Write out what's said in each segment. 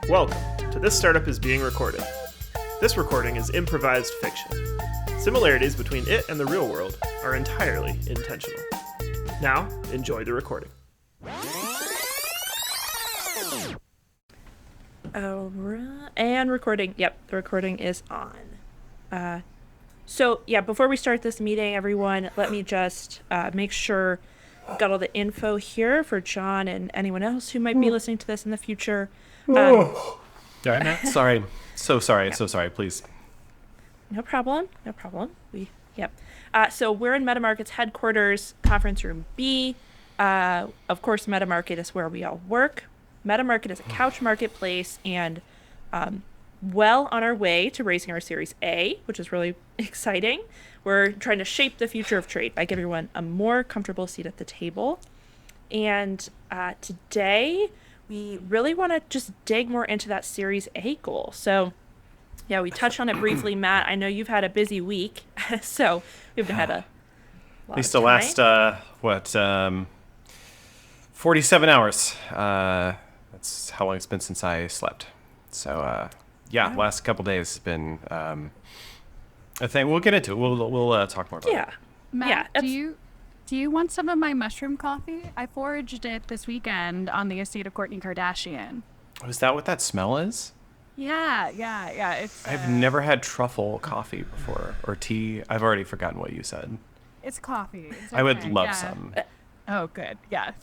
Welcome to This Startup is Being Recorded. This recording is improvised fiction. Similarities between it and the real world are entirely intentional. Now, enjoy the recording. Alright, and recording. Yep, the recording is on. Before we start this meeting, everyone, let me just make sure I've got all the info here for John and anyone else who might be listening to this in the future. All right, Matt? Sorry. So sorry. So sorry, please. No problem. So we're in MetaMarket's headquarters, conference room B. Of course, MetaMarket is where we all work. MetaMarket is a couch marketplace and well on our way to raising our Series A, which is really exciting. We're trying to shape the future of trade by giving everyone a more comfortable seat at the table. And today, we really want to just dig more into that Series A goal. So, yeah, we touched on it briefly, Matt. I know you've had a busy week, so we've had a lot At least of the time. last, 47 hours. That's how long it's been since I slept. So, Wow. last couple days has been a thing. We'll get into it. We'll talk more about it. Matt, Yeah, do you want some of my mushroom coffee? I foraged it this weekend on the estate of Kourtney Kardashian. Is that what that smell is? Yeah. It's I've never had truffle coffee before, or tea. I've already forgotten what you said. It's coffee. It's I would okay, love yeah. some. Oh, good. Yeah.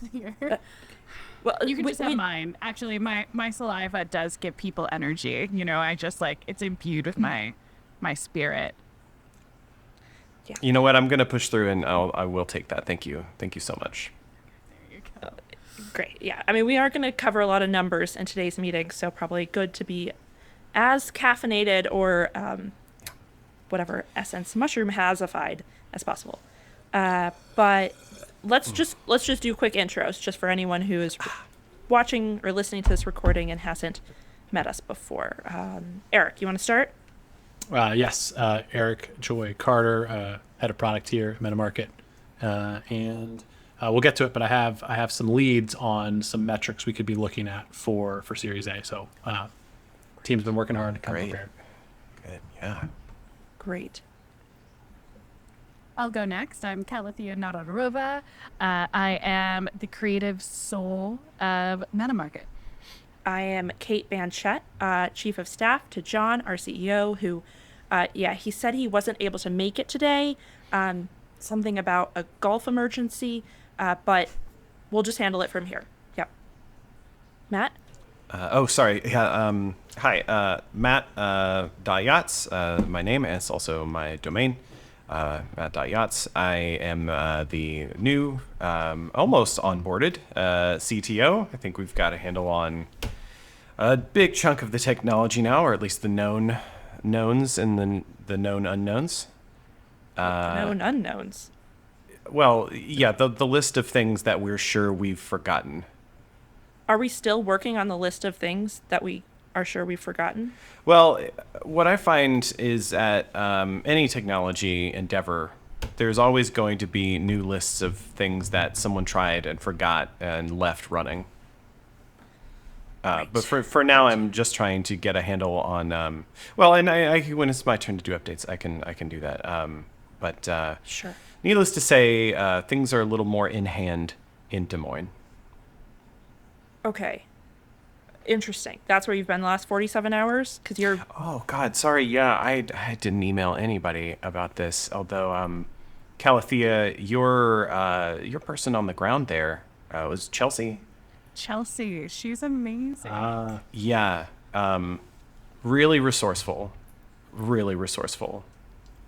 Well, You can just have mine. Actually, my saliva does give people energy. You know, I just it's imbued with my spirit. You know what? I'm gonna push through, and I will take that. Thank you so much. There you go. Great. Yeah. I mean, we are going to cover a lot of numbers in today's meeting, so probably good to be as caffeinated or whatever essence mushroom hasified as possible. But let's just do quick intros just for anyone who is watching or listening to this recording and hasn't met us before. Eric, you want to start? Yes, Eric Joy Carter, head of product here at MetaMarket, and we'll get to it. But I have some leads on some metrics we could be looking at for Series A. So, team's been working hard to come prepared. Good. Yeah. Great. I'll go next. I'm Calathea and Matt. I am the creative soul of MetaMarket. I am Kate Banchette, Chief of Staff to John, our CEO, who, he said he wasn't able to make it today. Something about a golf emergency, but we'll just handle it from here. Yep. Matt? Sorry. Yeah. Hi. Matt Yachts. My name, and it's also my domain. Matt Yachts. I am the new, almost onboarded CTO. I think we've got a handle on a big chunk of the technology now, or at least the known knowns and the known unknowns. Known unknowns. Well, yeah, the list of things that we're sure we've forgotten. Are we still working on the list of things that we are sure we've forgotten? Well, what I find is that any technology endeavor, there's always going to be new lists of things that someone tried and forgot and left running. Right. But for now, I'm just trying to get a handle on. And I when it's my turn to do updates, I can do that. Sure. Needless to say, things are a little more in hand in Des Moines. Okay. Interesting. That's where you've been the last 47 hours? Because you're... Oh, God, sorry. Yeah, I didn't email anybody about this. Although, Calathea, your person on the ground there was Chelsea. Chelsea, she's amazing. Yeah. Really resourceful. Really resourceful.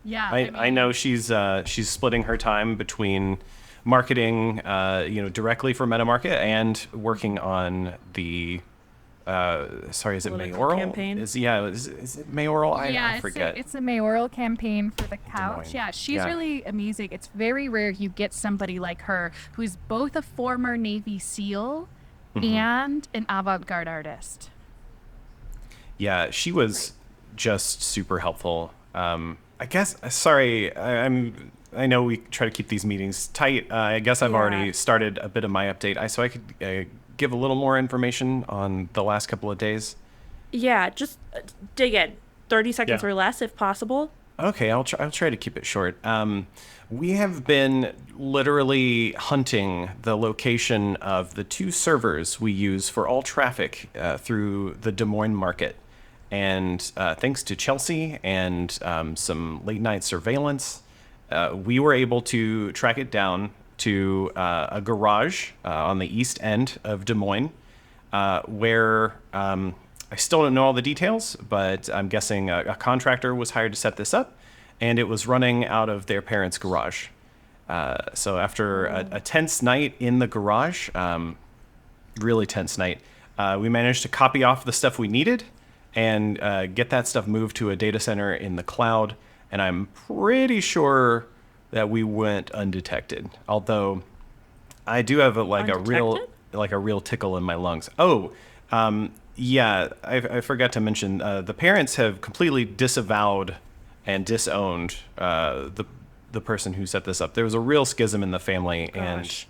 Yeah. I know she's splitting her time between marketing, directly for MetaMarket and working on the... is it Political mayoral? campaign? Is it mayoral? I forget. It's a mayoral campaign for the couch. Moines. Yeah, she's Yeah. really amazing. It's very rare you get somebody like her who's both a former Navy SEAL and an avant-garde artist. Yeah, she was just super helpful. I guess, sorry, I know we try to keep these meetings tight. I guess I've already started a bit of my update, so I could give a little more information on the last couple of days. Yeah, just dig in. 30 seconds Yeah. or less if possible. Okay, I'll try to keep it short. We have been literally hunting the location of the 2 servers we use for all traffic through the Des Moines market. And thanks to Chelsea and some late night surveillance, we were able to track it down to a garage on the east end of Des Moines, where I still don't know all the details, but I'm guessing a contractor was hired to set this up, and it was running out of their parents' garage. So after a tense night in the garage, really tense night, we managed to copy off the stuff we needed and get that stuff moved to a data center in the cloud. And I'm pretty sure that we went undetected. Although I do have a real tickle in my lungs. Oh, yeah, I forgot to mention the parents have completely disavowed and disowned the person who set this up. There was a real schism in the family, Gosh.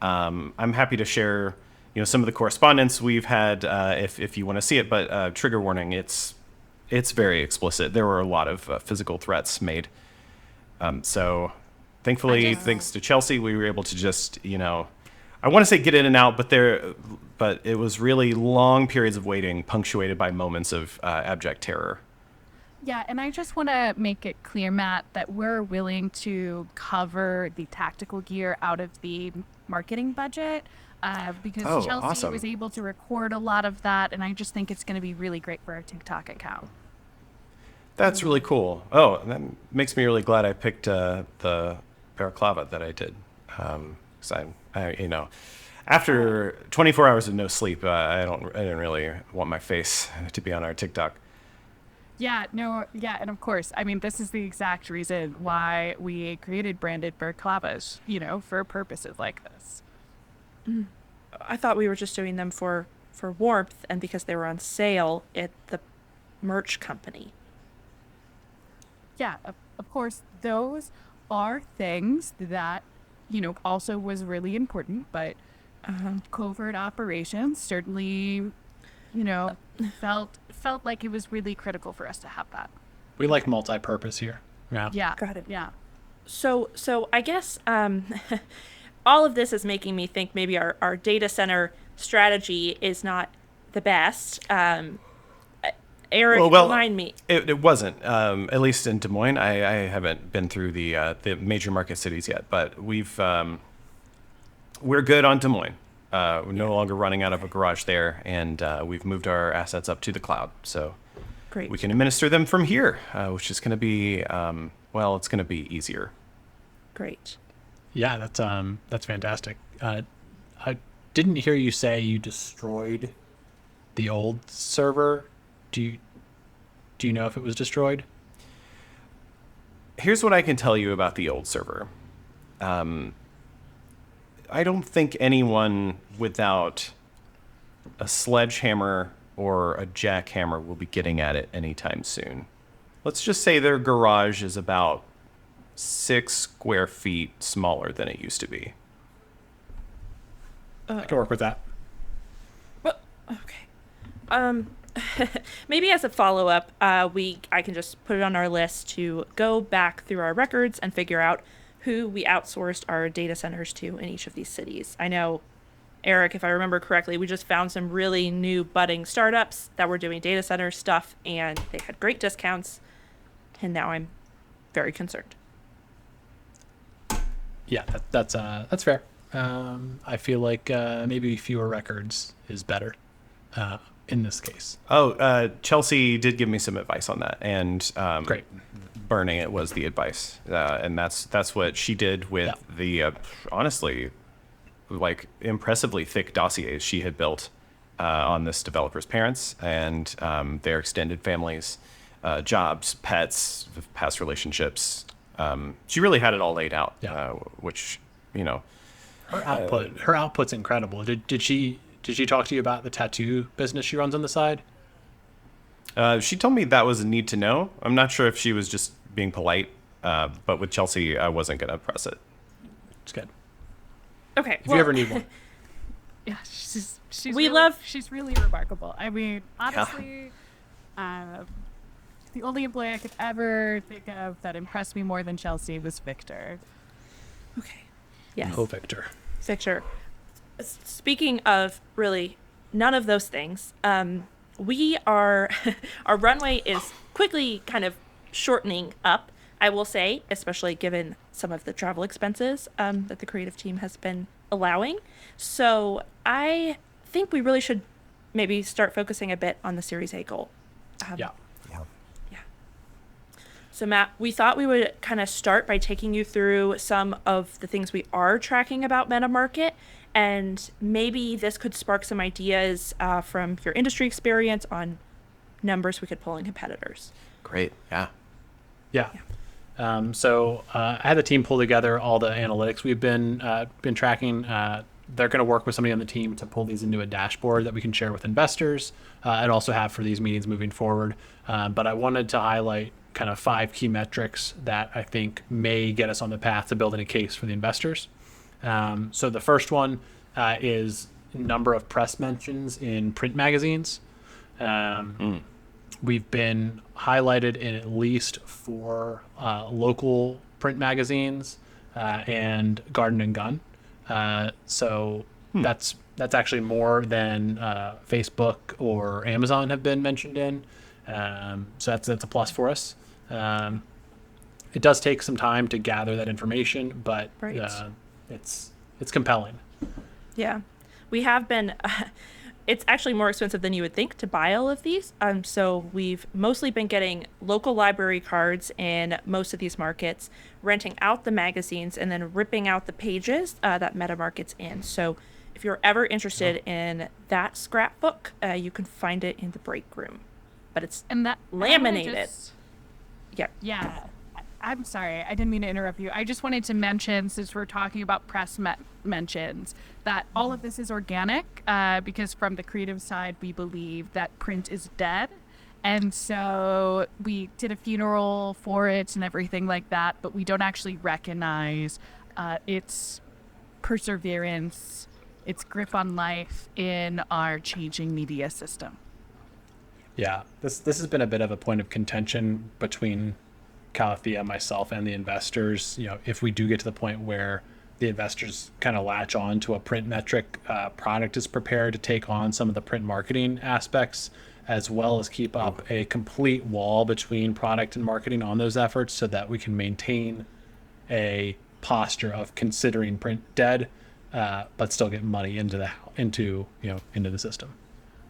and I'm happy to share some of the correspondence we've had if you want to see it. But trigger warning, it's very explicit. There were a lot of physical threats made. So thankfully, thanks to Chelsea, we were able to just I want to say get in and out, but it was really long periods of waiting, punctuated by moments of abject terror. Yeah, and I just want to make it clear, Matt, that we're willing to cover the tactical gear out of the marketing budget because Chelsea awesome. was able to record a lot of that, and I just think it's going to be really great for our TikTok account. That's really cool. Oh, that makes me really glad I picked the balaclava that I did. Because I after 24 hours of no sleep, I didn't really want my face to be on our TikTok. Yeah, and of course, I mean, this is the exact reason why we created branded balaclavas, for purposes like this. I thought we were just doing them for warmth and because they were on sale at the merch company. Yeah, of course, those are things that, also was really important, but covert operations certainly, felt like it was really critical for us to have that. We like multi-purpose here. Yeah. Yeah. Got it. Yeah. So I guess all of this is making me think maybe our data center strategy is not the best. Eric, remind me. It wasn't. At least in Des Moines, I haven't been through the major market cities yet, but we're good on Des Moines. We're no longer running out of a garage there, and we've moved our assets up to the cloud, so Great. we can administer them from here, which is going to be it's going to be easier. Great. Yeah, that's fantastic. I didn't hear you say you destroyed the old server. Do you know if it was destroyed? Here's what I can tell you about the old server. I don't think anyone without a sledgehammer or a jackhammer will be getting at it anytime soon. Let's just say their garage is about 6 square feet smaller than it used to be. I can work with that. Well, okay. Maybe as a follow-up, I can just put it on our list to go back through our records and figure out who we outsourced our data centers to in each of these cities. I know, Eric, if I remember correctly, we just found some really new budding startups that were doing data center stuff, and they had great discounts, and now I'm very concerned. Yeah, that's fair. I feel like maybe fewer records is better in this case. Chelsea did give me some advice on that, and Great. Burning it was the advice, and that's what she did with the honestly, like impressively thick dossiers she had built on this developer's parents and their extended families, jobs, pets, past relationships. She really had it all laid out, which Her output's incredible. Did she talk to you about the tattoo business she runs on the side? She told me that was a need to know. I'm not sure if she was just being polite, but with Chelsea, I wasn't going to press it. It's good. Okay. If you ever need one. Yeah, she's she's really remarkable. I mean, honestly, the only employee I could ever think of that impressed me more than Chelsea was Victor. Okay. Yes. Oh, Victor. Victor. Speaking of really none of those things, we are our runway is quickly kind of shortening up, I will say, especially given some of the travel expenses that the creative team has been allowing. So I think we really should maybe start focusing a bit on the Series A goal. Yeah. So Matt, we thought we would kind of start by taking you through some of the things we are tracking about MetaMarket, and maybe this could spark some ideas from your industry experience on numbers we could pull in competitors. Great. Yeah. Yeah. So I had the team pull together all the analytics we've been tracking. They're going to work with somebody on the team to pull these into a dashboard that we can share with investors and also have for these meetings moving forward. But I wanted to highlight kind of 5 key metrics that I think may get us on the path to building a case for the investors. So the first one is number of press mentions in print magazines. We've been highlighted in at least 4 local print magazines and Garden and Gun. So that's actually more than Facebook or Amazon have been mentioned in. So that's a plus for us. It does take some time to gather that information, but Right. It's compelling. Yeah, we have been. It's actually more expensive than you would think to buy all of these. So we've mostly been getting local library cards in most of these markets, renting out the magazines, and then ripping out the pages that MetaMarket's in. So if you're ever interested in that scrapbook, you can find it in the break room. But it's laminated. Yeah. I'm sorry, I didn't mean to interrupt you. I just wanted to mention, since we're talking about press mentions, that all of this is organic because from the creative side, we believe that print is dead. And so we did a funeral for it and everything like that, but we don't actually recognize its perseverance, its grip on life in our changing media system. Yeah, this has been a bit of a point of contention between Calathea, myself, and the investors. You know, if we do get to the point where the investors kind of latch on to a print metric, product is prepared to take on some of the print marketing aspects, as well as keep up a complete wall between product and marketing on those efforts, so that we can maintain a posture of considering print dead, but still get money into the system.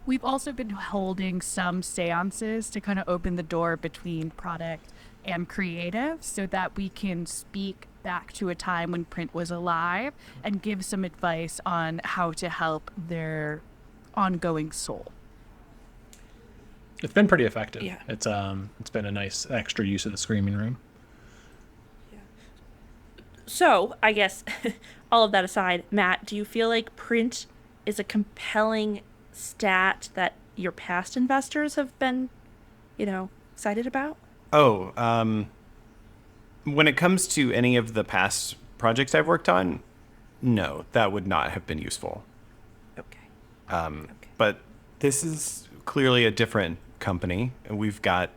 We've also been holding some seances to kind of open the door between product and creative so that we can speak back to a time when print was alive and give some advice on how to help their ongoing soul. It's been pretty effective. Yeah. It's been a nice extra use of the screaming room. So I guess all of that aside, Matt, do you feel like print is a compelling stat that your past investors have been, excited about? When it comes to any of the past projects I've worked on, no, that would not have been useful. Okay. But this is clearly a different company, and we've got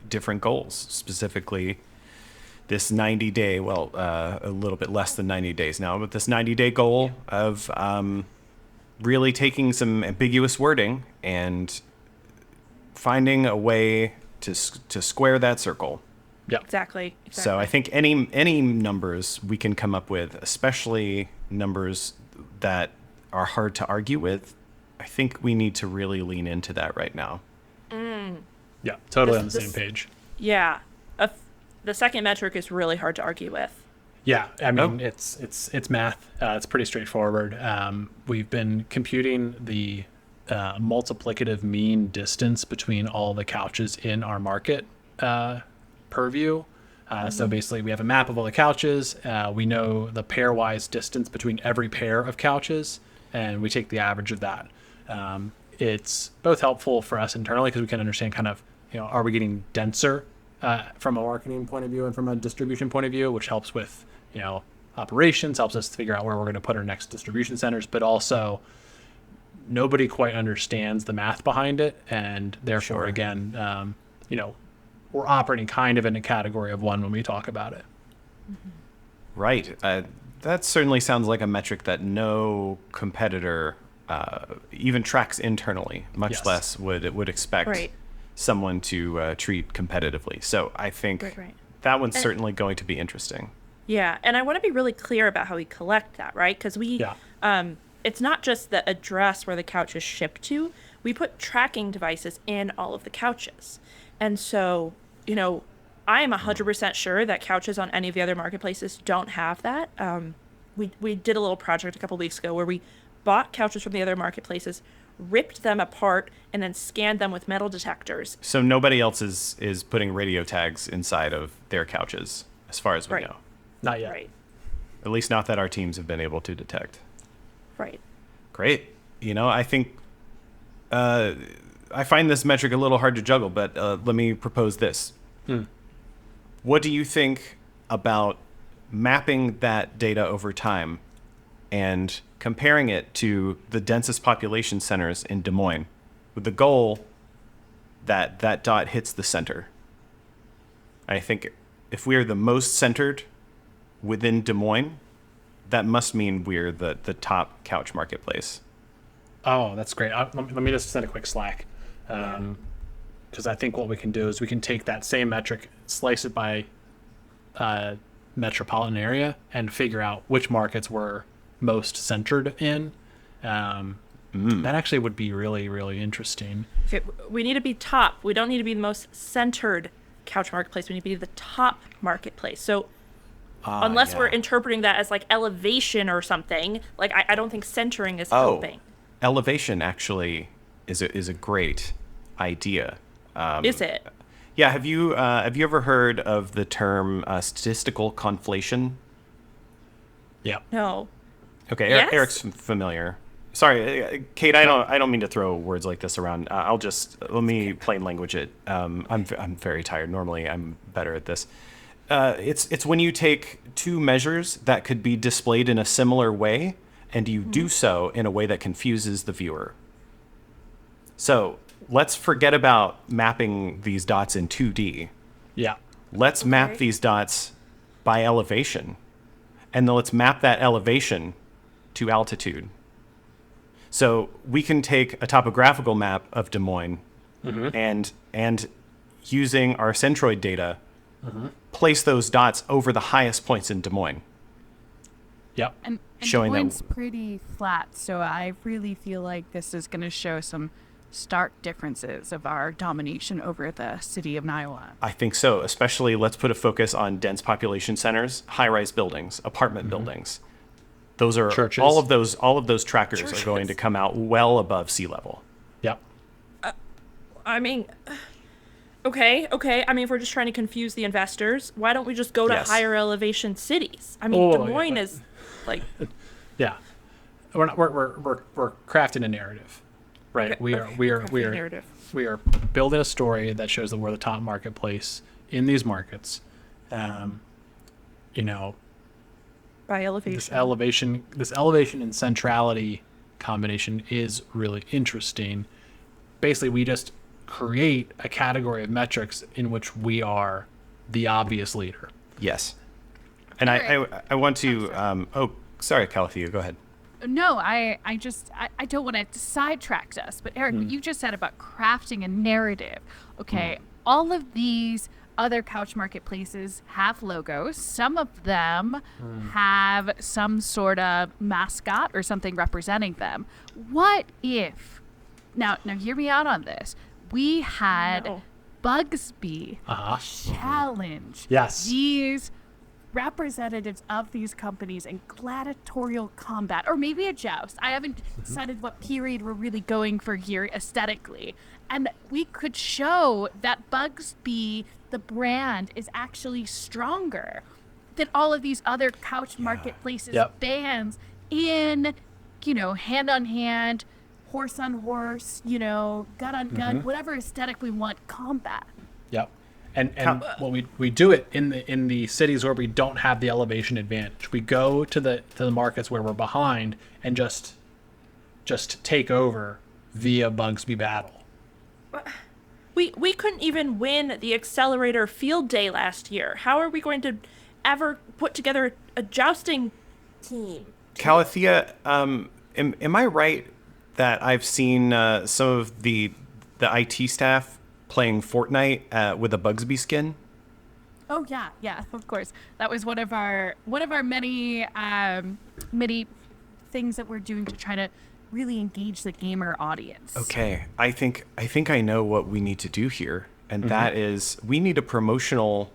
different goals. Specifically, this 90-day, a little bit less than 90 days now, but this 90-day goal of really taking some ambiguous wording and finding a way to square that circle. Yeah, Exactly. So I think any numbers we can come up with, especially numbers that are hard to argue with, I think we need to really lean into that right now. Yeah, totally on the same page. Yeah. The second metric is really hard to argue with. Yeah, I mean, it's math. It's pretty straightforward. We've been computing the multiplicative mean distance between all the couches in our market purview. So basically, we have a map of all the couches. We know the pairwise distance between every pair of couches, and we take the average of that. It's both helpful for us internally because we can understand kind of, are we getting denser from a marketing point of view and from a distribution point of view, which helps with, operations, helps us figure out where we're going to put our next distribution centers, but also nobody quite understands the math behind it, and therefore, Sure. again, we're operating kind of in a category of one when we talk about it. Right. That certainly sounds like a metric that no competitor even tracks internally, much Yes. less would expect Right. someone to treat competitively. So I think Right. that one's certainly going to be interesting. Yeah, and I want to be really clear about how we collect that, right? Because it's not just the address where the couch is shipped to. We put tracking devices in all of the couches. And so, I am 100% sure that couches on any of the other marketplaces don't have that. We did a little project a couple weeks ago where we bought couches from the other marketplaces, ripped them apart, and then scanned them with metal detectors. So nobody else is putting radio tags inside of their couches, as far as we Right. know. Not yet. Right. At least not that our teams have been able to detect. Right. Great. I think I find this metric a little hard to juggle, but let me propose this. What do you think about mapping that data over time and comparing it to the densest population centers in Des Moines with the goal that that dot hits the center? I think if we are the most centered within Des Moines, that must mean we're the top couch marketplace. Oh, that's great. Let me just send a quick Slack. Because I think what we can do is we can take that same metric, slice it by metropolitan area, and figure out which markets we're most centered in. That actually would be really, really interesting. We need to be top. We don't need to be the most centered couch marketplace. We need to be the top marketplace. So unless we're interpreting that as like elevation or something, like I don't think centering is helping. Elevation actually is a great idea. Is it? Yeah. Have you ever heard of the term statistical conflation? Yeah. No. Okay, Yes? Eric's familiar. Sorry, Kate. I don't mean to throw words like this around. Let me plain language it. I'm very tired. Normally, I'm better at this. It's when you take two measures that could be displayed in a similar way, and you do so in a way that confuses the viewer. So let's forget about mapping these dots in 2D. Yeah. Let's map these dots by elevation, and then let's map that elevation to altitude. So we can take a topographical map of Des Moines and using our centroid data, place those dots over the highest points in Des Moines. Yep. And Showing Des that- Moines pretty flat, so I really feel like this is going to show some stark differences of our domination over the city of Niwa. I think so. Especially, let's put a focus on dense population centers, high-rise buildings, apartment buildings. Those are Churches. all of those trackers are going to come out well above sea level. Yep. I mean, okay. I mean, if we're just trying to confuse the investors, why don't we just go to Yes. higher elevation cities? I mean, Oh, Des yeah, Moines but- is like Yeah. We're crafting a narrative, right? Okay, We are narrative. we are building a story that shows that we're the top marketplace in these markets. by elevation. This elevation and centrality combination is really interesting. Basically, we just create a category of metrics in which we are the obvious leader. Yes. And I want to. Sorry, Calathea, go ahead. No, I don't want to sidetrack us, but Eric, what you just said about crafting a narrative. Okay, all of these other couch marketplaces have logos. Some of them have some sort of mascot or something representing them. What if, now hear me out on this. We had No. Bugsby challenge Yes. these representatives of these companies in gladiatorial combat, or maybe a joust. I haven't decided what period we're really going for here aesthetically. And we could show that Bugsby, the brand, is actually stronger than all of these other couch marketplaces Yep. bands in, hand on hand, horse on horse, gun on gun, whatever aesthetic we want, combat. Yep. And what we do it in the cities where we don't have the elevation advantage. We go to the markets where we're behind and just just take over via Bugsby Battle. We couldn't even win the Accelerator Field Day last year. How are we going to ever put together a jousting team? Calathea, am I right that I've seen some of the IT staff playing Fortnite with a Bugsby skin? Oh yeah, of course. That was one of our many many things that we're doing to try to really engage the gamer audience. Okay, I think I know what we need to do here, and that is we need a promotional.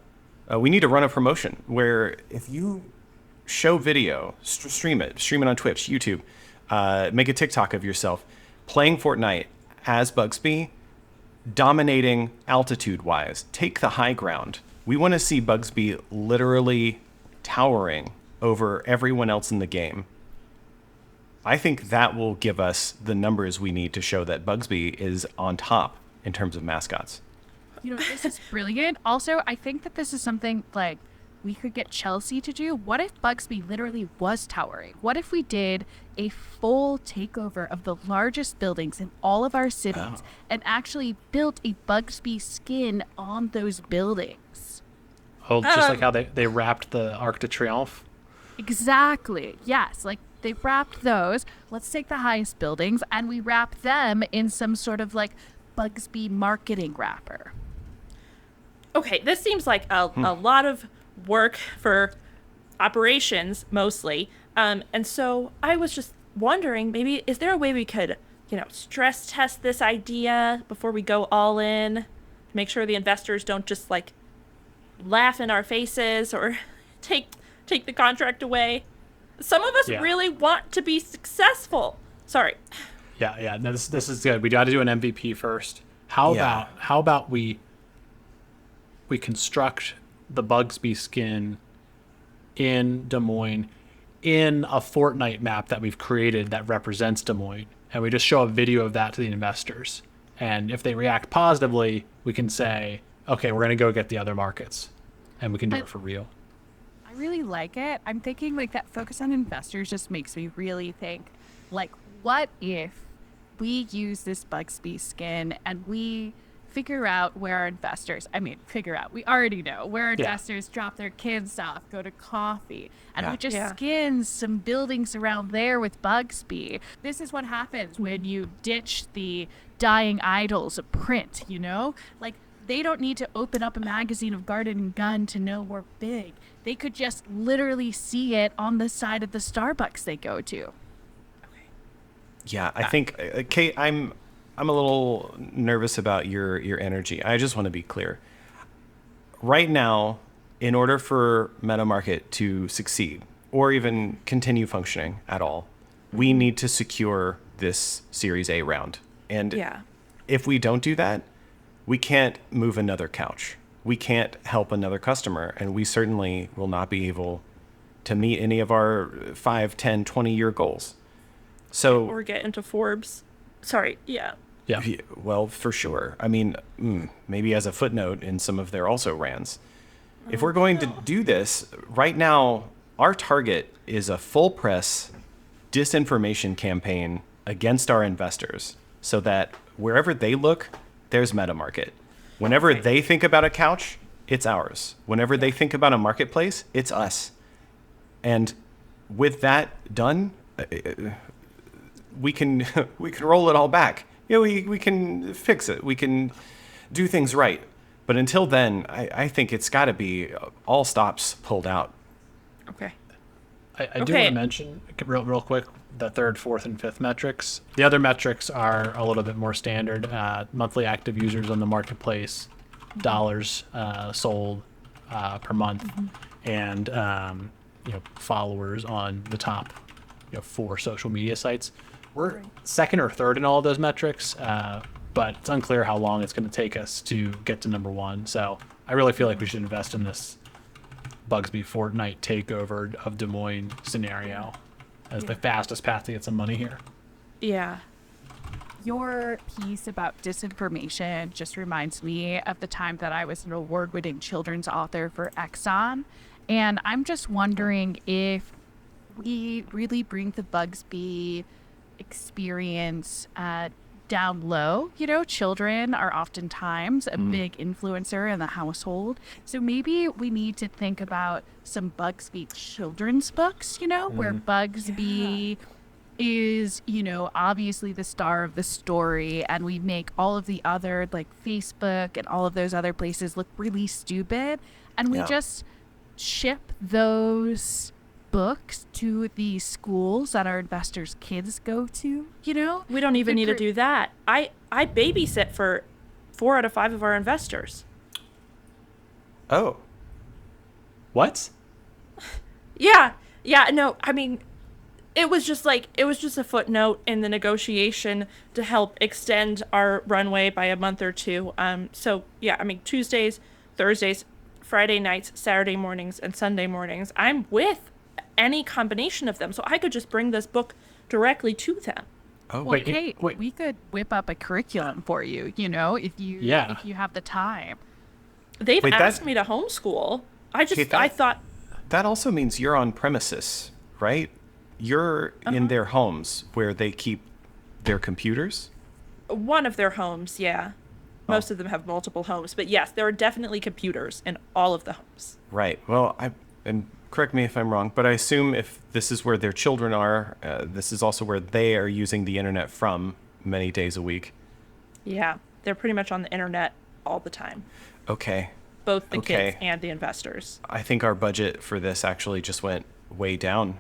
We need to run a promotion where if you show video, stream it on Twitch, YouTube, make a TikTok of yourself playing Fortnite as Bugsby, dominating altitude-wise, take the high ground. We want to see Bugsby literally towering over everyone else in the game. I think that will give us the numbers we need to show that Bugsby is on top in terms of mascots. You know, this is brilliant. Also, I think that this is something like we could get Chelsea to do. What if Bugsby literally was towering? What if we did a full takeover of the largest buildings in all of our cities and actually built a Bugsby skin on those buildings? Oh, just like how they wrapped the Arc de Triomphe. Exactly. Yes. Like they wrapped those. Let's take the highest buildings and we wrap them in some sort of like Bugsby marketing wrapper. Okay, this seems like a lot of work for operations mostly. And so I was just wondering, maybe is there a way we could, stress test this idea before we go all in to make sure the investors don't just like laugh in our faces or take the contract away? Some of us really want to be successful. Sorry. Yeah. No, this is good. We got to do an MVP first. How about we construct the Bugsby skin in Des Moines in a Fortnite map that we've created that represents Des Moines, and we just show a video of that to the investors. And if they react positively, we can say, okay, we're going to go get the other markets, and we can do it for real. I really like it. I'm thinking like that focus on investors just makes me really think, like, what if we use this Bugsby skin and we figure out where our investors, we already know where our investors drop their kids off, go to coffee, and we just skin some buildings around there with Bugsby. This is what happens when you ditch the dying idols of print, Like, they don't need to open up a magazine of Garden and Gun to know we're big. They could just literally see it on the side of the Starbucks they go to. Yeah, I think, Kate, I'm a little nervous about your energy. I just want to be clear. Right now, in order for MetaMarket to succeed or even continue functioning at all, we need to secure this Series A round. And if we don't do that, we can't move another couch. We can't help another customer, and we certainly will not be able to meet any of our 5, 10, 20-year goals. So, or get into Forbes. Sorry, Yeah. Well, for sure. I mean, maybe as a footnote in some of their also rans. If we're going to do this, right now, our target is a full press disinformation campaign against our investors so that wherever they look, there's MetaMarket. Whenever they think about a couch, it's ours. Whenever they think about a marketplace, it's us. And with that done, we can roll it all back. We can fix it. We can do things right. But until then, I think it's got to be all stops pulled out. Okay. I do want to mention real quick the third, fourth, and fifth metrics. The other metrics are a little bit more standard. Monthly active users on the marketplace, dollars sold per month, and followers on the top 4 social media sites. We're second or third in all of those metrics, but it's unclear how long it's going to take us to get to number 1. So I really feel like we should invest in this Bugsby Fortnite takeover of Des Moines scenario as the fastest path to get some money here. Yeah. Your piece about disinformation just reminds me of the time that I was an award-winning children's author for Exxon. And I'm just wondering if we really bring the Bugsby experience down low. You know, children are oftentimes a big influencer in the household. So maybe we need to think about some Bugsby children's books, you know, where Bugsby is, you know, obviously the star of the story, and we make all of the other, like Facebook and all of those other places, look really stupid, and we just ship those books to the schools that our investors' kids go to, you know? We don't even need to do that. I babysit for 4 out of 5 of our investors. Oh. What? Yeah. No, I mean, it was just a footnote in the negotiation to help extend our runway by a month or two. So yeah, I mean, Tuesdays, Thursdays, Friday nights, Saturday mornings, and Sunday mornings, I'm with any combination of them, so I could just bring this book directly to them. Oh, Well, Kate, we could whip up a curriculum for you, you know, if you have the time. They've asked me to homeschool. I thought that also means you're on premises, right? You're in their homes where they keep their computers? One of their homes, yeah. Most of them have multiple homes, but yes, there are definitely computers in all of the homes. Right. Well, and correct me if I'm wrong, but I assume if this is where their children are, this is also where they are using the internet from many days a week. Yeah, they're pretty much on the internet all the time. Okay. Both the kids and the investors. I think our budget for this actually just went way down.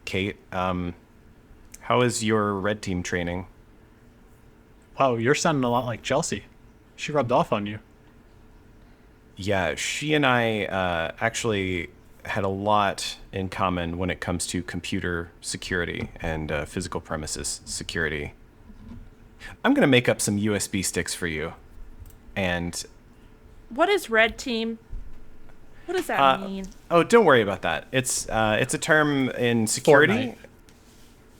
Kate, how is your red team training? Wow, you're sounding a lot like Chelsea. She rubbed off on you. Yeah, she and I actually had a lot in common when it comes to computer security and physical premises security. I'm going to make up some USB sticks for you. And what is red team? What does that mean? Oh, don't worry about that. It's a term in security.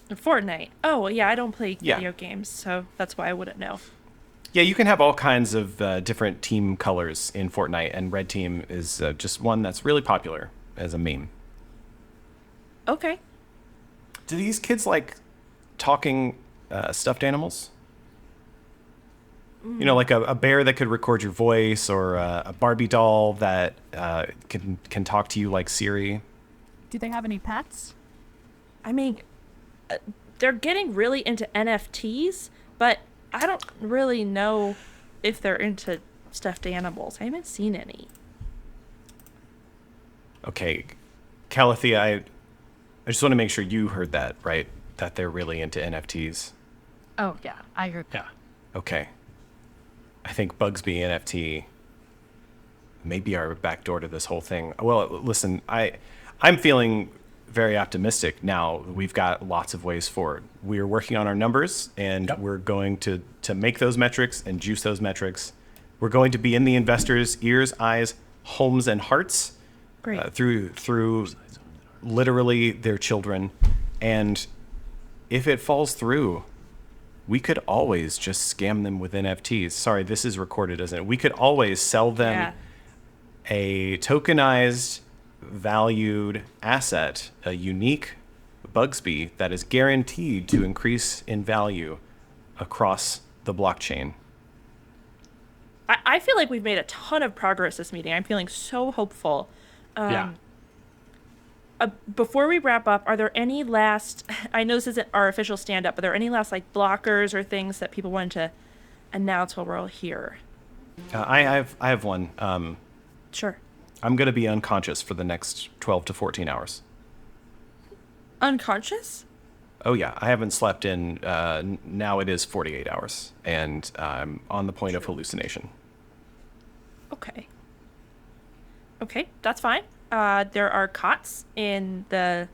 Fortnite. Oh, yeah, I don't play video games, so that's why I wouldn't know. Yeah, you can have all kinds of different team colors in Fortnite, and red team is just one that's really popular as a meme. Okay. Do these kids like talking stuffed animals? You know, like a bear that could record your voice, or a Barbie doll that can talk to you like Siri. Do they have any pets? I mean, they're getting really into NFTs, but I don't really know if they're into stuffed animals. I haven't seen any. Okay, Calathea, I just want to make sure you heard that, right? That they're really into NFTs. Oh, yeah, I heard. Yeah. Okay. I think Bugsby NFT may be our back door to this whole thing. Well, listen, I'm feeling very optimistic now. We've got lots of ways forward. We're working on our numbers, and we're going to make those metrics and juice those metrics. We're going to be in the investors' ears, eyes, homes, and hearts through literally their children. And if it falls through, we could always just scam them with NFTs. Sorry, this is recorded, isn't it? We could always sell them a tokenized, valued asset, a unique Bugsby that is guaranteed to increase in value across the blockchain. I feel like we've made a ton of progress this meeting. I'm feeling so hopeful. Before we wrap up, are there any last, I know this isn't our official stand-up, but are there any last like blockers or things that people wanted to announce while we're all here? I have one. Sure. I'm going to be unconscious for the next 12 to 14 hours. Unconscious? Oh, yeah. I haven't slept in, now it is 48 hours, and I'm on the point of hallucination. Okay, that's fine. There are cots in the,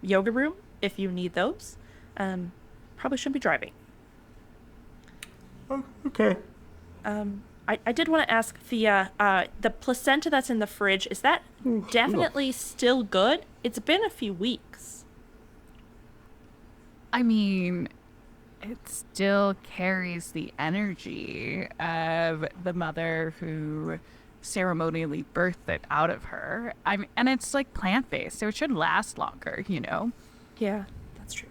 yoga room if you need those. Probably shouldn't be driving. Oh, okay. I did want to ask Thea, the placenta that's in the fridge, is that definitely still good? It's been a few weeks. I mean, it still carries the energy of the mother who ceremonially birthed it out of her. And it's like plant-based, so it should last longer, Yeah, that's true.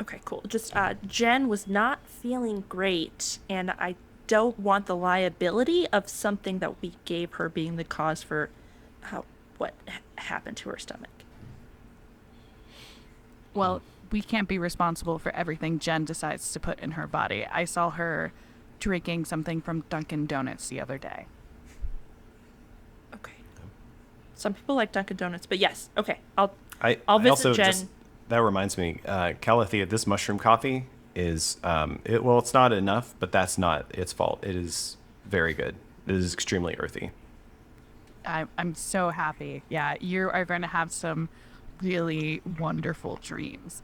Okay, cool. Just Jen was not feeling great, and I don't want the liability of something that we gave her being the cause for what happened to her stomach. Well, we can't be responsible for everything Jen decides to put in her body. I saw her drinking something from Dunkin' Donuts the other day. Okay. Some people like Dunkin' Donuts, but yes. Okay, I'll I visit also Jen. that reminds me, Calathea, this mushroom coffee is it's not enough, but that's not its fault. It is very good. It is extremely earthy. I'm so happy. Yeah, you are going to have some really wonderful dreams.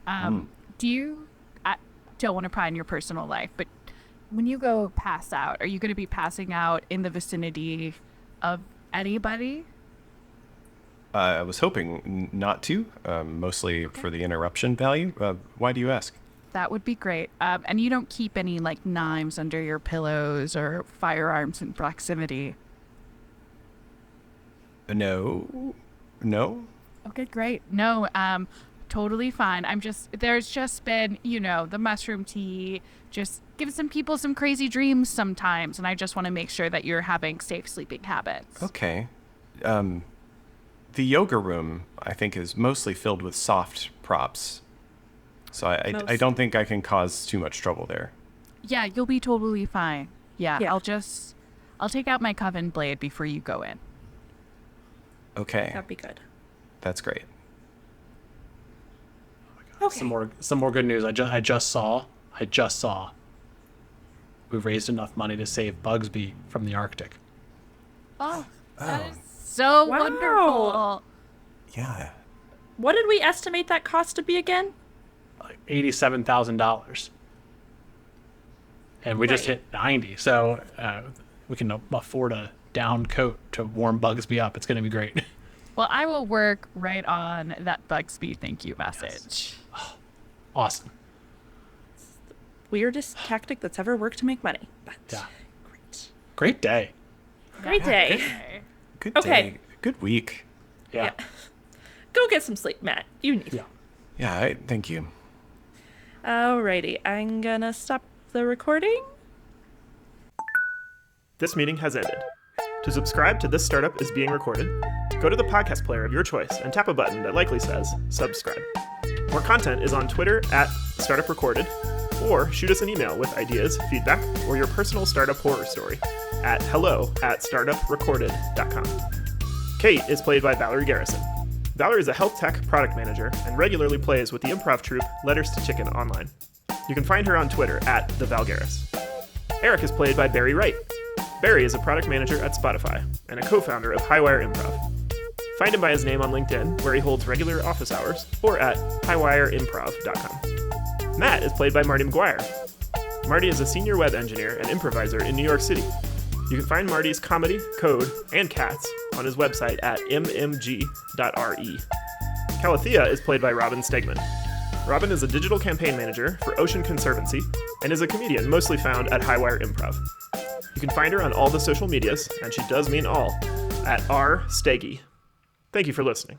Do you? I don't want to pry in your personal life, but when you go pass out, are you going to be passing out in the vicinity of anybody? I was hoping not to, mostly for the interruption value. Why do you ask? That would be great. And you don't keep any like knives under your pillows or firearms in proximity. No. Okay, great. No, totally fine. There's just been, the mushroom tea just gives some people some crazy dreams sometimes. And I just want to make sure that you're having safe sleeping habits. Okay. The yoga room, I think, is mostly filled with soft props. So I don't think I can cause too much trouble there. Yeah, you'll be totally fine. Yeah. Yeah. I'll take out my coven blade before you go in. Okay. That'd be good. That's great. Okay. Some more good news. I just saw we raised enough money to save Bugsby from the Arctic. Oh, that is so Wow. wonderful. Yeah. What did we estimate that cost to be again? Like $87,000. And we just Right. hit 90. So we can afford a down coat to warm Bugsby up. It's going to be great. Well, I will work right on that Bugsby thank you message. Awesome. Weirdest tactic that's ever worked to make money. But Yeah. great. Great day. Great day. Okay. Good Okay. day. Good week. Yeah. Go get some sleep, Matt. You need Yeah. it. Yeah, thank you. Alrighty, I'm gonna stop the recording. This meeting has ended. To subscribe to This Startup is Being Recorded, go to the podcast player of your choice and tap a button that likely says subscribe. More content is on Twitter @StartupRecorded, or shoot us an email with ideas, feedback, or your personal startup horror story at hello@startuprecorded.com. Kate is played by Valerie Garrison. Valerie is a health tech product manager and regularly plays with the improv troupe Letters to Chicken online. You can find her on Twitter @TheValGarris. Eric is played by Barry Wright. Barry is a product manager at Spotify and a co-founder of Highwire Improv. Find him by his name on LinkedIn, where he holds regular office hours, or at highwireimprov.com. Matt is played by Marty McGuire. Marty is a senior web engineer and improviser in New York City. You can find Marty's comedy, code, and cats on his website at mmg.re. Calathea is played by Robin Stegman. Robin is a digital campaign manager for Ocean Conservancy and is a comedian mostly found at Highwire Improv. You can find her on all the social medias, and she does mean all, at @rstegi. Thank you for listening.